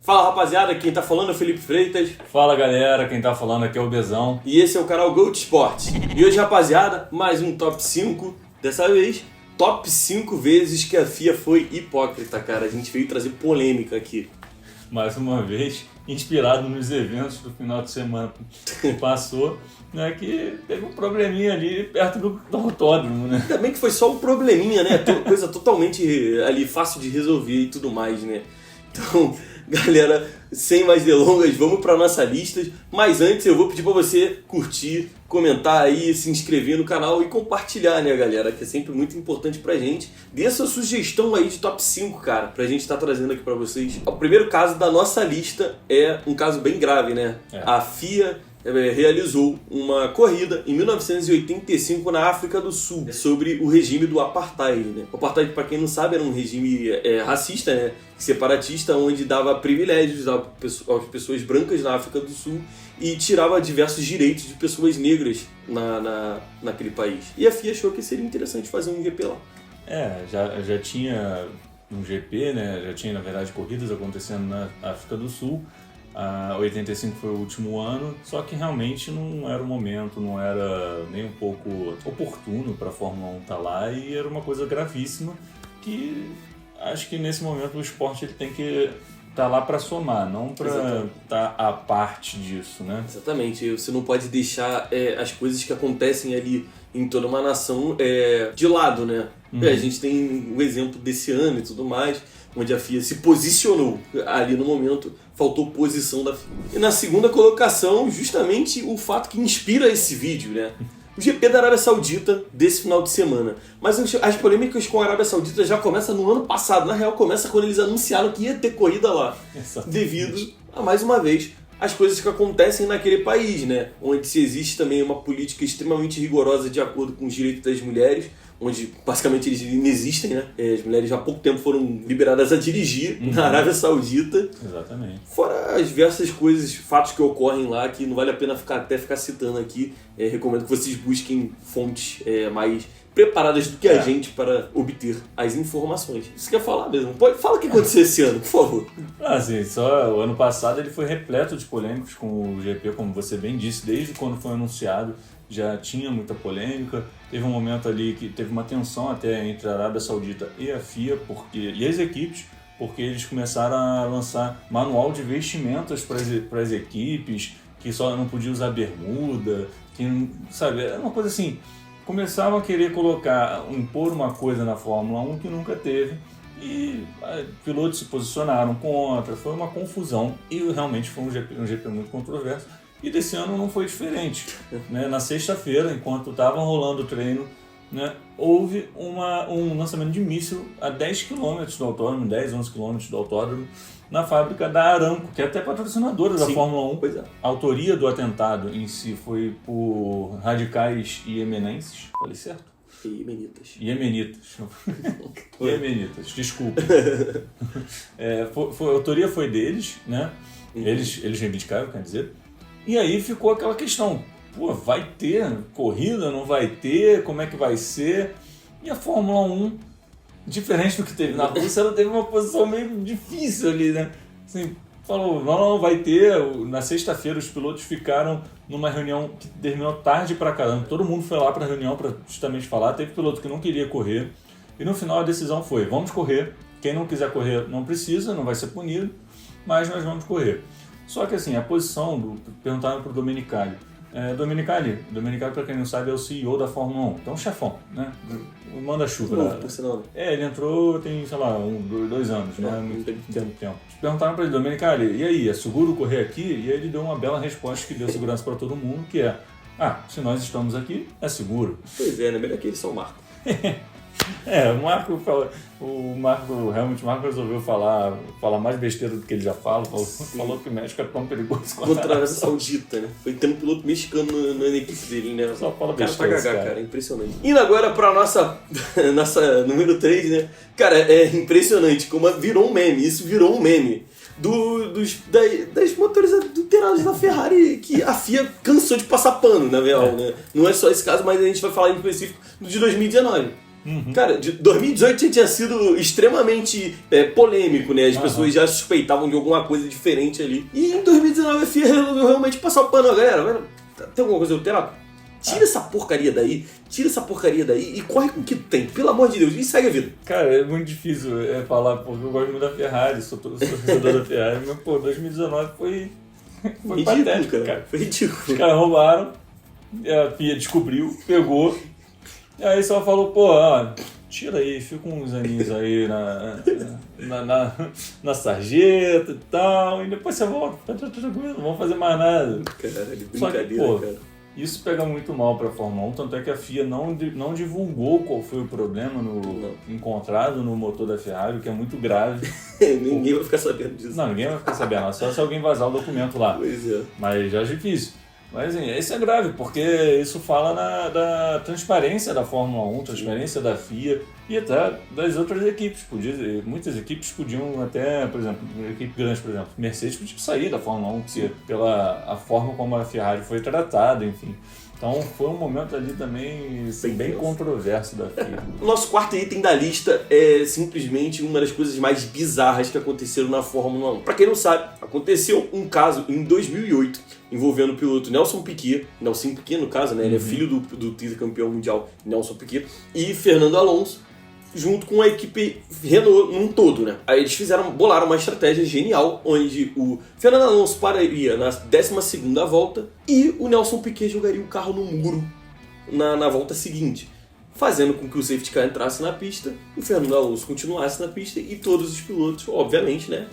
Fala rapaziada, quem tá falando é o Felipe Freitas. Fala galera, quem tá falando aqui é o Bezão. E esse é o canal Gold Sport. E hoje, rapaziada, mais um top 5. Dessa vez, top 5 vezes que a FIA foi hipócrita, cara. A gente veio trazer polêmica aqui. Mais uma vez, inspirado nos eventos do final de semana que passou, né, que teve um probleminha ali perto do autódromo, né? Ainda bem que foi só um probleminha, né? Coisa totalmente ali fácil de resolver e tudo mais, né? Então, galera, sem mais delongas, vamos para nossa lista. Mas antes eu vou pedir para você curtir, comentar aí, se inscrever no canal e compartilhar, né, galera? Que é sempre muito importante pra gente. Dê sua sugestão aí de top 5, cara, pra gente estar trazendo aqui pra vocês. O primeiro caso da nossa lista é um caso bem grave, né? A FIA realizou uma corrida em 1985 na África do Sul sobre o regime do Apartheid, né? O Apartheid, para quem não sabe, era um regime racista, né? Separatista, onde dava privilégios às pessoas brancas na África do Sul e tirava diversos direitos de pessoas negras naquele país. E a FIA achou que seria interessante fazer um GP lá. Já tinha um GP, né? Já tinha, na verdade, corridas acontecendo na África do Sul. 85 foi o último ano, só que realmente não era o momento, não era nem um pouco oportuno para a Fórmula 1 estar lá, e era uma coisa gravíssima que acho que nesse momento o esporte ele tem que estar lá para somar, não para estar à parte disso, né? Exatamente, você não pode deixar as coisas que acontecem ali em toda uma nação de lado, né? A gente tem o exemplo desse ano e tudo mais, onde a FIA se posicionou ali no momento, faltou posição da FIA. E na segunda colocação, justamente o fato que inspira esse vídeo, né? O GP da Arábia Saudita desse final de semana. Mas as polêmicas com a Arábia Saudita já começam no ano passado. Na real, começa quando eles anunciaram que ia ter corrida lá. Exatamente. Devido a, mais uma vez, as coisas que acontecem naquele país, né? Onde se existe também uma política extremamente rigorosa de acordo com os direitos das mulheres, onde basicamente eles inexistem, né? As mulheres já há pouco tempo foram liberadas a dirigir na Arábia Saudita. Exatamente. Fora as diversas coisas, fatos que ocorrem lá, que não vale a pena ficar citando aqui. Recomendo que vocês busquem fontes mais preparadas do que a gente para obter as informações. Você quer falar mesmo? Fala o que aconteceu esse ano, por favor. Assim, só o ano passado ele foi repleto de polêmicas com o GP, como você bem disse, desde quando foi anunciado já tinha muita polêmica. Teve um momento ali que teve uma tensão até entre a Arábia Saudita e a FIA e as equipes, porque eles começaram a lançar manual de vestimentas para as equipes, que só não podia usar bermuda, que, sabe, era uma coisa assim. Começavam a querer impor uma coisa na Fórmula 1 que nunca teve, e pilotos se posicionaram contra, foi uma confusão, e realmente foi um GP muito controverso. E desse ano não foi diferente, né? Na sexta-feira, enquanto estava rolando o treino, né, houve um lançamento de míssil a 10 km do autódromo, 10, 11 km do autódromo, na fábrica da Aramco, que é até patrocinadora da Fórmula 1. Pois é. A autoria do atentado em si foi por radicais iemenenses, falei certo? Iemenitas, desculpa. A autoria foi deles, né? Eles reivindicaram, quer dizer. E aí ficou aquela questão, vai ter corrida, não vai ter, como é que vai ser? E a Fórmula 1, diferente do que teve na Rússia, ela teve uma posição meio difícil ali, né? Assim, falou, não, vai ter. Na sexta-feira os pilotos ficaram numa reunião que terminou tarde pra caramba. Todo mundo foi lá pra reunião pra justamente falar. Teve piloto que não queria correr. E no final a decisão foi, vamos correr. Quem não quiser correr não precisa, não vai ser punido, mas nós vamos correr. Só que assim, a posição, perguntaram pro Domenicali. Domenicali, para quem não sabe, é o CEO da Fórmula 1, então chefão, né? Manda-chuva. Por sinal. Ele entrou tem, sei lá, 2 anos, né? Muito tempo. Perguntaram para ele, Domenicali, e aí, é seguro correr aqui? E aí ele deu uma bela resposta que deu segurança para todo mundo, que é, se nós estamos aqui, é seguro. Pois é, né? Melhor que eles são o Marco. O Marco resolveu falar mais besteira do que ele já fala. Falou que o México é tão perigoso contra a Arábia Saudita, né? Foi tendo um piloto mexicano na equipe dele, né? Só fala besteira. Cara, impressionante. Indo agora pra nossa número 3, né? Cara, é impressionante como virou um meme. Isso virou um meme. Das motores adulteradas da Ferrari, que a FIA cansou de passar pano, na real, né? Não é só esse caso, mas a gente vai falar em específico do de 2019. Cara, de 2018 tinha sido extremamente polêmico, né? As pessoas já suspeitavam de alguma coisa diferente ali. E em 2019 a FIA resolveu realmente passar o pano. Galera, tem alguma coisa alterada? Tira essa porcaria daí e corre com o que tem, pelo amor de Deus, e segue a vida. Cara, é muito difícil falar, porque eu gosto muito da Ferrari, sou torcedor da Ferrari, mas, 2019 foi ridículo, patético, cara. Foi ridículo. Os caras roubaram, a FIA descobriu, pegou, e aí só falou, tira aí, fica uns aninhos aí na sarjeta e tal, e depois você volta, tá tranquilo, não vamos fazer mais nada. Caralho, só que, brincadeira, cara. Isso pega muito mal para a Fórmula 1, tanto é que a FIA não divulgou qual foi o problema encontrado no motor da Ferrari, o que é muito grave. Ninguém vai ficar sabendo disso. Não, ninguém vai ficar sabendo, só se alguém vazar o documento lá. Pois é. Mas já é difícil. Mas assim, isso é grave, porque isso fala da transparência da Fórmula 1, transparência da FIA e até das outras equipes. Muitas equipes podiam até, por exemplo, equipe grande, por exemplo, Mercedes podia sair da Fórmula 1, pela a forma como a Ferrari foi tratada, enfim. Então foi um momento ali também bem controverso da FIA. O nosso quarto item da lista é simplesmente uma das coisas mais bizarras que aconteceram na Fórmula 1. Pra quem não sabe, aconteceu um caso em 2008 envolvendo o piloto Nelson Piquet no caso, né? Ele é filho do tetracampeão mundial Nelson Piquet, e Fernando Alonso, junto com a equipe Renault num todo, né? Aí eles bolaram uma estratégia genial, onde o Fernando Alonso pararia na 12ª volta e o Nelson Piquet jogaria o carro no muro na volta seguinte, fazendo com que o safety car entrasse na pista, o Fernando Alonso continuasse na pista e todos os pilotos, obviamente, né,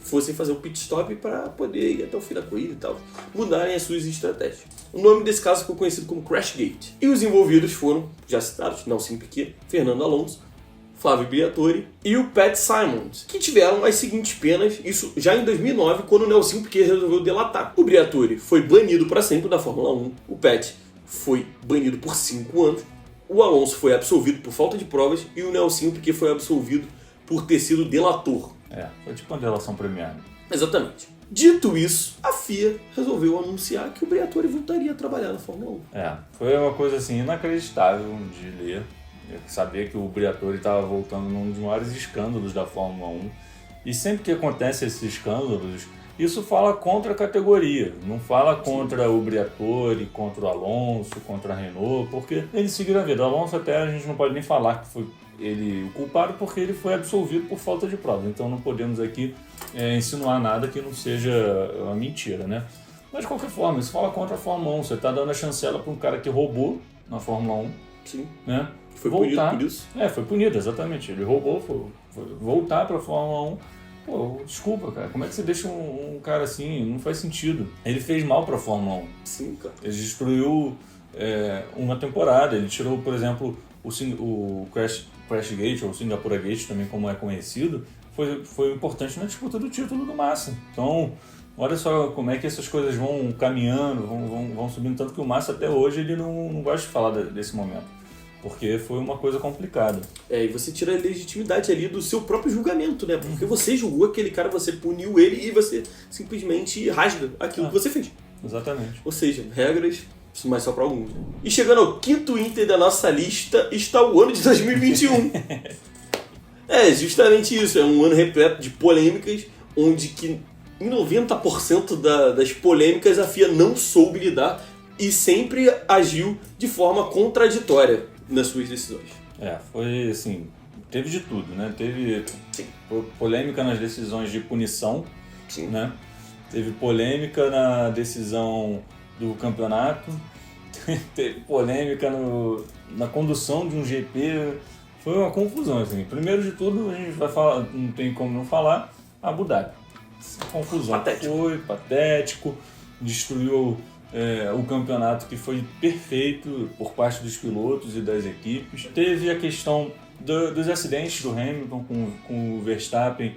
fossem fazer o pit stop para poder ir até o fim da corrida e tal, mudarem as suas estratégias. O nome desse caso ficou conhecido como Crashgate. E os envolvidos foram, já citados, Nelson Piquet, Fernando Alonso, Flávio Briatore e o Pat Symonds, que tiveram as seguintes penas, isso já em 2009, quando o Nelson Piquet resolveu delatar. O Briatore foi banido para sempre da Fórmula 1, o Pat foi banido por 5 anos, o Alonso foi absolvido por falta de provas e o Nelson Piquet foi absolvido por ter sido delator. Foi tipo uma delação premiada. Exatamente. Dito isso, a FIA resolveu anunciar que o Briatore voltaria a trabalhar na Fórmula 1. Foi uma coisa assim inacreditável de ler. Saber que o Briatore estava voltando num dos maiores escândalos da Fórmula 1. E sempre que acontece esses escândalos, isso fala contra a categoria. Não fala contra o Briatore, contra o Alonso, contra a Renault, porque eles seguiram a vida. O Alonso até a gente não pode nem falar que foi ele o culpado, porque ele foi absolvido por falta de prova. Então não podemos aqui insinuar nada que não seja uma mentira, né? Mas de qualquer forma, isso fala contra a Fórmula 1. Você está dando a chancela para um cara que roubou na Fórmula 1. Sim. Né? Foi punido por isso. Foi punido, exatamente. Ele roubou, foi voltar para a Fórmula 1. Pô, desculpa, cara. Como é que você deixa um cara assim? Não faz sentido. Ele fez mal para a Fórmula 1. Sim, cara. Ele destruiu uma temporada. Ele tirou, por exemplo, o Crashgate, ou Singapura Gate, também como é conhecido, foi importante na disputa do título do Massa. Então, olha só como é que essas coisas vão caminhando, vão subindo. Tanto que o Massa até hoje ele não gosta de falar desse momento. Porque foi uma coisa complicada. E você tira a legitimidade ali do seu próprio julgamento, né? Porque você julgou aquele cara, você puniu ele e você simplesmente rasga aquilo que você fez. Exatamente. Ou seja, regras, mas só para alguns. E chegando ao quinto item da nossa lista está o ano de 2021. Justamente isso. É um ano repleto de polêmicas, onde que em 90% das polêmicas a FIA não soube lidar e sempre agiu de forma contraditória nas suas decisões. Foi assim, teve de tudo, né? Teve polêmica nas decisões de punição, Sim. Né? Teve polêmica na decisão do campeonato, teve polêmica na condução de um GP, foi uma confusão, assim. Primeiro de tudo, a gente vai falar, não tem como não falar, Abu Dhabi. Confusão. Foi patético, destruiu o campeonato, que foi perfeito por parte dos pilotos e das equipes. Teve a questão dos acidentes do Hamilton com o Verstappen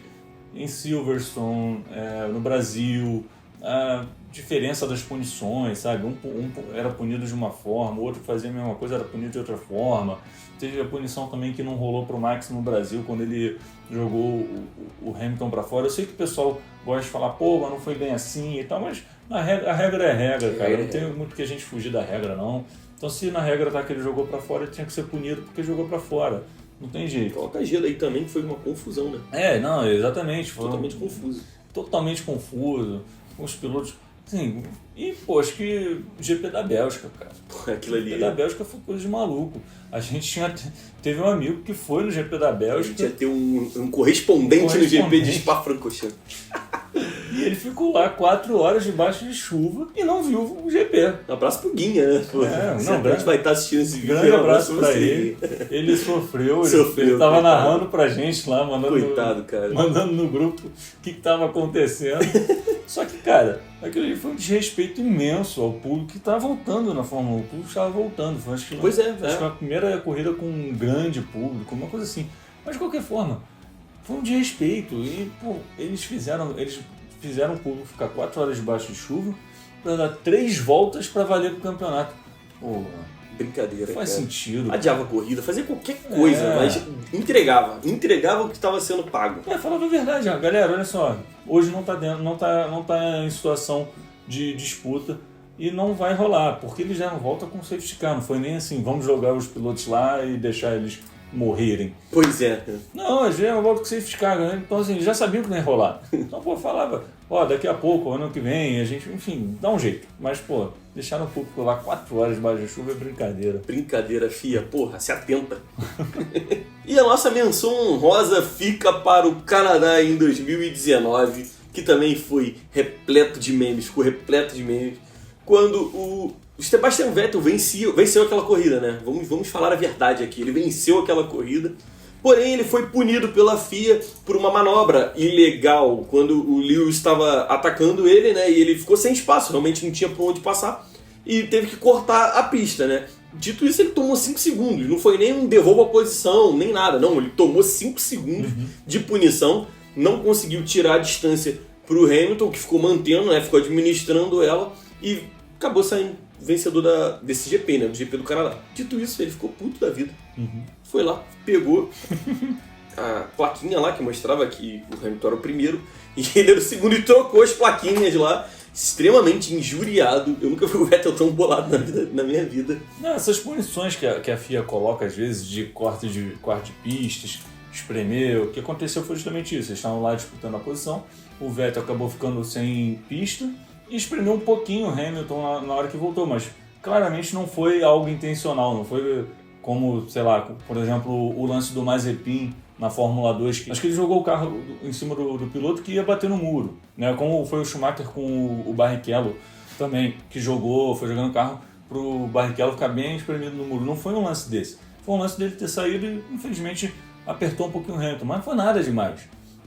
em Silverstone, no Brasil, a diferença das punições, sabe? Um era punido de uma forma, o outro fazia a mesma coisa, era punido de outra forma. Teve a punição também que não rolou pro Max no Brasil, quando ele jogou o Hamilton para fora. Eu sei que o pessoal gosta de falar, mas não foi bem assim e tal, mas a regra é regra, cara. Não tem muito que a gente fugir da regra, não. Então se na regra tá que ele jogou pra fora, ele tinha que ser punido porque jogou pra fora. Não tem jeito. Coloca gelo aí também, que foi uma confusão, né? Não, exatamente. Totalmente confuso. Totalmente confuso. Com os pilotos... Sim, e pô, acho que GP da Bélgica, cara. Pô, aquilo ali... GP da Bélgica foi coisa de maluco. A gente teve um amigo que foi no GP da Bélgica. A gente ia ter um correspondente no GP de Spa-Francorchamps. E ele ficou lá 4 horas debaixo de chuva e não viu o GP. Um abraço pro Guinha, né? Pô, a gente vai estar assistindo esse vídeo. Grande abraço pra ele. Ele sofreu, ele tava narrando pra gente lá, Coitado, cara. Mandando no grupo o que tava acontecendo. Só que, cara, aquilo ali foi um desrespeito imenso ao público que tava voltando na Fórmula 1. O público estava voltando. Foi, acho que a primeira corrida com um grande público, uma coisa assim. Mas de qualquer forma, foi um desrespeito. E, pô, eles fizeram o público ficar 4 horas debaixo de chuva para dar 3 voltas para valer pro campeonato. Pô, brincadeira, faz cara. Sentido. Adiava a corrida, fazia qualquer coisa, mas entregava o que estava sendo pago. Falava a verdade, galera, olha só, hoje não tá em situação de disputa e não vai rolar, porque eles deram volta com safety car, não foi nem assim, vamos jogar os pilotos lá e deixar eles morrerem. Pois é. Não, eles deram volta com safety car, né? Então assim, já sabiam que não ia rolar. Então, pô, falava, daqui a pouco, ano que vem, a gente, enfim, dá um jeito. Mas, pô, deixaram o público lá 4 horas debaixo de chuva é brincadeira. Brincadeira, fia. Porra, se atenta. E a nossa menção honrosa fica para o Canadá em 2019, que também foi repleto de memes, ficou repleto de memes, quando o Sebastian Vettel venceu aquela corrida, né? Vamos falar a verdade aqui. Ele venceu aquela corrida. Porém, ele foi punido pela FIA por uma manobra ilegal, quando o Lewis estava atacando ele, né? E ele ficou sem espaço, realmente não tinha por onde passar, e teve que cortar a pista, né? Dito isso, ele tomou 5 segundos, não foi nem um devolva a posição, nem nada, não. Ele tomou 5 segundos de punição, não conseguiu tirar a distância para o Hamilton, que ficou mantendo, né? Ficou administrando ela e acabou saindo vencedor desse GP, né? Do GP do Canadá. Dito isso, ele ficou puto da vida. Foi lá, pegou a plaquinha lá que mostrava que o Hamilton era o primeiro e ele era o segundo e trocou as plaquinhas lá, extremamente injuriado. Eu nunca vi o Vettel tão bolado na minha vida. Não, essas punições que a FIA coloca às vezes de corte de pistas, espremer, o que aconteceu foi justamente isso. Eles estavam lá disputando a posição, o Vettel acabou ficando sem pista e espremeu um pouquinho o Hamilton na hora que voltou, mas claramente não foi algo intencional, não foi como, sei lá, por exemplo, o lance do Mazepin na Fórmula 2, acho que ele jogou o carro em cima do piloto que ia bater no muro, né? Como foi o Schumacher com o Barrichello também, que foi jogando o carro pro Barrichello ficar bem espremido no muro. Não foi um lance desse, foi um lance dele ter saído e infelizmente apertou um pouquinho o Hamilton, mas não foi nada demais.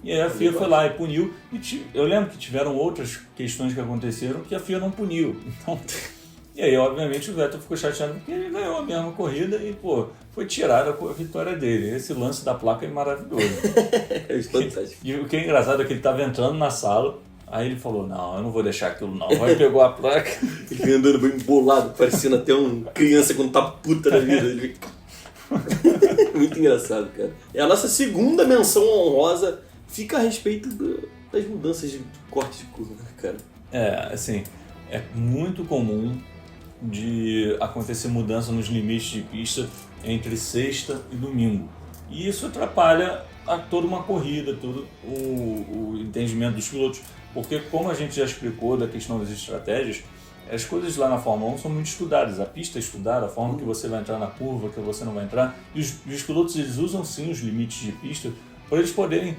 E aí a FIA foi lá e puniu, e eu lembro que tiveram outras questões que aconteceram que a FIA não puniu, então... E aí, obviamente, o Vettel ficou chateado porque ele ganhou a mesma corrida e, pô, foi tirada a vitória dele. Esse lance da placa é maravilhoso. E o que é engraçado é que ele estava entrando na sala, aí ele falou, não, eu não vou deixar aquilo não. Aí pegou a placa. Ele veio andando bem bolado, parecendo até uma criança quando tá puta da vida. Muito engraçado, cara. E a nossa segunda menção honrosa fica a respeito das mudanças de corte de curva, né, cara? Assim, é muito comum de acontecer mudança nos limites de pista entre sexta e domingo. E isso atrapalha toda uma corrida, todo o entendimento dos pilotos. Porque, como a gente já explicou da questão das estratégias, as coisas lá na Fórmula 1 são muito estudadas. A pista é estudada, a forma que você vai entrar na curva, que você não vai entrar. E os pilotos eles usam sim os limites de pista para eles poderem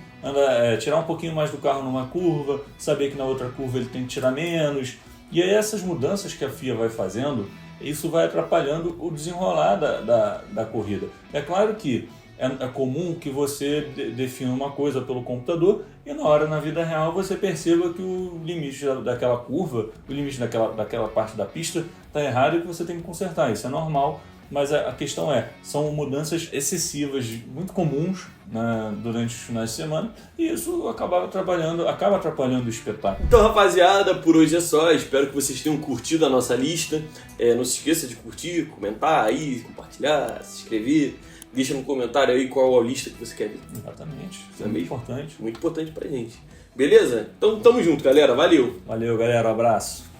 tirar um pouquinho mais do carro numa curva, saber que na outra curva ele tem que tirar menos. E aí essas mudanças que a FIA vai fazendo, isso vai atrapalhando o desenrolar da corrida. É claro que é comum que você defina uma coisa pelo computador e na vida real você perceba que o limite daquela curva, o limite daquela parte da pista está errado e que você tem que consertar. Isso é normal, mas a questão são mudanças excessivas, muito comuns, né, durante os finais de semana, e isso acaba atrapalhando o espetáculo. Então, rapaziada, por hoje é só. Espero que vocês tenham curtido a nossa lista. Não se esqueça de curtir, comentar aí, compartilhar, se inscrever. Deixa no comentário aí qual a lista que você quer ver. Exatamente, isso é muito importante. Muito importante pra gente. Beleza? Então, tamo junto, galera. Valeu! Valeu, galera. Um abraço.